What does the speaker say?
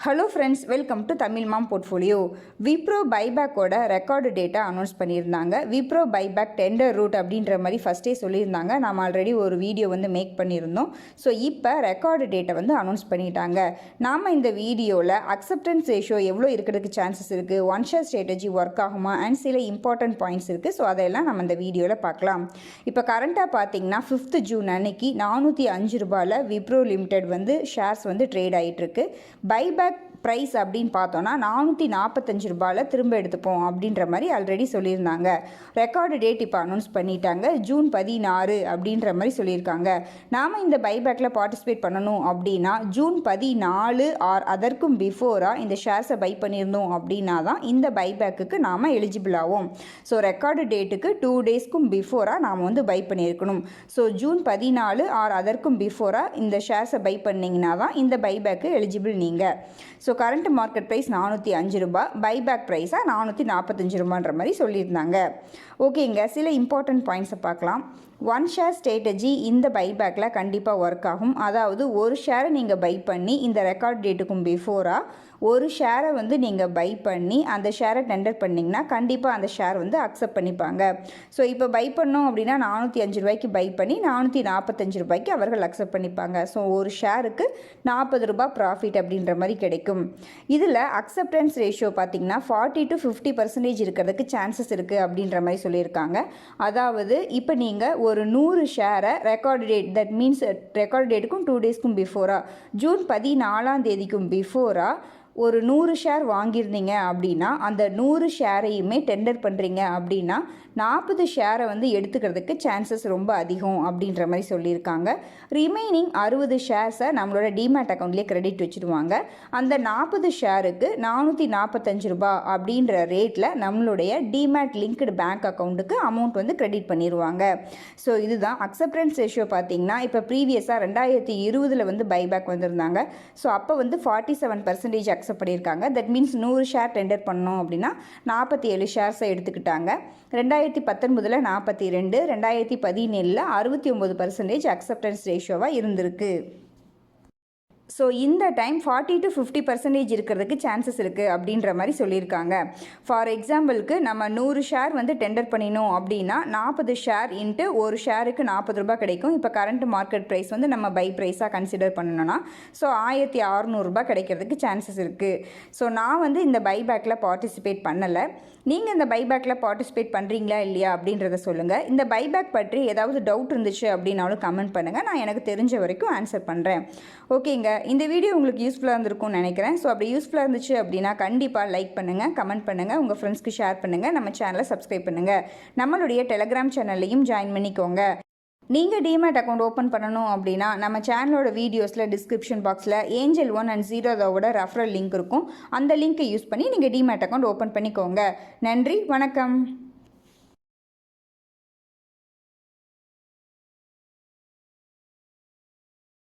Hello friends, welcome to Tamil mom portfolio. Wipro பைபேக்கோட record data announce பண்ணியிருந்தாங்க. Wipro buyback tender root அப்படின்ற மாதிரி ஃபஸ்ட்டே சொல்லியிருந்தாங்க. நாம் ஆல்ரெடி ஒரு வீடியோ மேக் பண்ணியிருந்தோம். ஸோ இப்போ ரெக்கார்டு டேட்டை அனௌன்ஸ் பண்ணிட்டாங்க. நாம் இந்த வீடியோவில் அக்செப்டன்ஸ் ரேஷியோ எவ்வளோ இருக்கிறதுக்கு சான்சஸ் இருக்குது, ஒன் ஷேர் ஸ்ட்ராட்டஜி ஒர்க் ஆகுமா அண்ட் சில இம்பார்ட்டன்ட் பாயிண்ட்ஸ் இருக்குது. ஸோ அதெல்லாம் நம்ம இந்த வீடியோவில் பார்க்கலாம். இப்போ கரண்ட்டாக பார்த்தீங்கன்னா 5th ஜூன் அன்னைக்கு 405 ரூபாயில் விப்ரோ லிமிடெட் ஷேர்ஸ் ட்ரேட் ஆகிட்டுருக்கு. பைபேக் ப்ரைஸ் அப்படின்னு பார்த்தோன்னா 445 ரூபாயில் திரும்ப எடுத்துப்போம் அப்படின்ற மாதிரி ஆல்ரெடி சொல்லியிருந்தாங்க. ரெக்கார்டு டேட் இப்போ அனௌன்ஸ் பண்ணிட்டாங்க. ஜூன் 16 அப்படின்ற மாதிரி சொல்லியிருக்காங்க. நாம் இந்த பைபேக்கில் பார்ட்டிசிபேட் பண்ணணும் அப்படின்னா ஜூன் 14 ஆர் அதற்கும் பிஃபோராக இந்த ஷேர்ஸை பை பண்ணியிருந்தோம் அப்படின்னா தான் இந்த பைபேக்குக்கு நாம் எலிஜிபிள் ஆகும். ஸோ ரெக்கார்டு டேட்டுக்கு 2 டேஸ்க்கும் பிஃபோராக நாம் பை பண்ணியிருக்கணும். ஸோ ஜூன் 14 ஆர் அதற்கும் பிஃபோராக இந்த ஷேர்ஸை பை பண்ணிங்கன்னா தான் இந்த பைபேக்கு எலிஜிபிள் நீங்கள். ஸோ கரண்ட் மார்க்கெட் ப்ரைஸ் 405 ரூபா, பைபேக் ப்ரைஸாக 445 ரூபான்ற மாதிரி சொல்லியிருந்தாங்க. ஓகேங்க, சில இம்பார்ட்டன்ட் பாயிண்ட்ஸை பார்க்கலாம். ஒன் ஷேர் ஸ்ட்ராட்டஜி இந்த பைபேக்கில் கண்டிப்பாக ஒர்க் ஆகும். அதாவது ஒரு ஷேரை நீங்கள் பை பண்ணி இந்த ரெக்கார்ட் டேட்டுக்கும் பிஃபோராக ஒரு ஷேரை நீங்கள் பை பண்ணி அந்த ஷேரை டெண்டர் பண்ணிங்கன்னா கண்டிப்பாக அந்த ஷேர் அக்செப்ட் பண்ணிப்பாங்க. ஸோ இப்போ பை பண்ணோம் அப்படின்னா 405 ரூபாய்க்கு பை பண்ணி 445 ரூபாய்க்கு அவர்கள் அக்செப்ட் பண்ணிப்பாங்க. ஸோ ஒரு ஷேருக்கு 40 ரூபாய் ப்ராஃபிட் அப்படின்ற மாதிரி கிடைக்கும். இதில் அக்செப்டன்ஸ் ரேஷியோ பார்த்திங்கன்னா 40 to 50% இருக்கிறதுக்கு சான்சஸ் இருக்குது அப்படின்ற மாதிரி சொல்லியிருக்காங்க. அதாவது இப்போ நீங்கள் ஒரு 100 ஷேரை record date, that means record டேட்டுக்கும் 2 டேஸ்க்கும் பிஃபோராக ஜூன் 14 பிஃபோராக ஒரு 100 ஷேர் வாங்கியிருந்தீங்க அப்படின்னா அந்த 100 ஷேரையுமே டெண்டர் பண்ணுறீங்க அப்படின்னா 40 ஷேரை எடுத்துக்கிறதுக்கு சான்சஸ் ரொம்ப அதிகம் அப்படின்ற மாதிரி சொல்லியிருக்காங்க. ரிமைனிங் 60 ஷேர்ஸை நம்மளோட டிமேட் அக்கௌண்ட்லேயே கிரெடிட் வச்சுருவாங்க. அந்த 40 ஷேருக்கு 445 ரூபாய் அப்படின்ற ரேட்டில் நம்மளுடைய டிமேட் லிங்க்டு பேங்க் அக்கௌண்ட்டுக்கு அமௌண்ட் கிரெடிட் பண்ணிடுவாங்க. ஸோ இதுதான் அக்செப்டன்ஸ் ரேஷியோ. பார்த்தீங்கன்னா இப்போ ப்ரீவியஸாக 2020 பைபேக் வந்திருந்தாங்க. ஸோ அப்போ 47% அக்செப்ட் பண்ணியிருக்காங்க. தட் மீன்ஸ் 100 ஷேர் டெண்டர் பண்ணோம் அப்படின்னா 47 ஷேர்ஸை எடுத்துக்கிட்டாங்க. 2019 42, 2017 69% அக்செப்டன்ஸ் ரேஷியோவாக இருந்திருக்கு. ஸோ இந்த டைம் 40 to 50% இருக்கிறதுக்கு சான்சஸ் இருக்குது அப்படின்ற மாதிரி சொல்லியிருக்காங்க. ஃபார் எக்ஸாம்பிளுக்கு நம்ம 100 ஷேர் டெண்டர் பண்ணினோம் அப்படின்னா 40 ஷேர் இன்ட்டு ஒரு ஷேருக்கு 40 ரூபாய் கிடைக்கும். இப்போ கரண்ட் மார்க்கெட் ப்ரைஸ் நம்ம பை ப்ரைஸாக கன்சிடர் பண்ணணும்னா ஸோ 1600 ரூபாய் கிடைக்கிறதுக்கு சான்சஸ் இருக்குது. ஸோ நான் இந்த பைபேக்கில் பார்ட்டிசிபேட் பண்ணலை. நீங்கள் இந்த பைபேக்கில் பார்ட்டிசிபேட் பண்ணுறீங்களா இல்லையா அப்படின்றத சொல்லுங்கள். இந்த பைபேக் பற்றி ஏதாவது டவுட் இருந்துச்சு அப்படின்னாலும் கமெண்ட் பண்ணுங்கள். நான் எனக்கு தெரிஞ்ச வரைக்கும் ஆன்சர் பண்ணுறேன். ஓகேங்க, இந்த வீடியோ உங்களுக்கு யூஸ்ஃபுல்லாக இருந்திருக்கும்னு நினைக்கிறேன். ஸோ அப்படி யூஸ்ஃபுல்லாக இருந்துச்சு அப்படின்னா கண்டிப்பாக லைக் பண்ணுங்கள், கமெண்ட் பண்ணுங்கள், உங்கள் ஃப்ரெண்ட்ஸ்க்கு ஷேர் பண்ணுங்கள், நம்ம சேனலை சப்ஸ்கிரைப் பண்ணுங்கள். நம்மளுடைய டெலகிராம் சேனல்லையும் ஜாயின் பண்ணிக்கோங்க. நீங்கள் டிமேட் அக்கௌண்ட் ஓப்பன் பண்ணணும் அப்படின்னா நம்ம சேனலோட வீடியோஸில் டிஸ்கிரிப்ஷன் பாக்ஸில் ஏஞ்சல் 1 அண்ட் ஜீரோதாவோட ரெஃபரல் லிங்க் இருக்கும். அந்த லிங்க்கை யூஸ் பண்ணி நீங்கள் டிமேட் அக்கௌண்ட் ஓப்பன் பண்ணிக்கோங்க. நன்றி, வணக்கம்.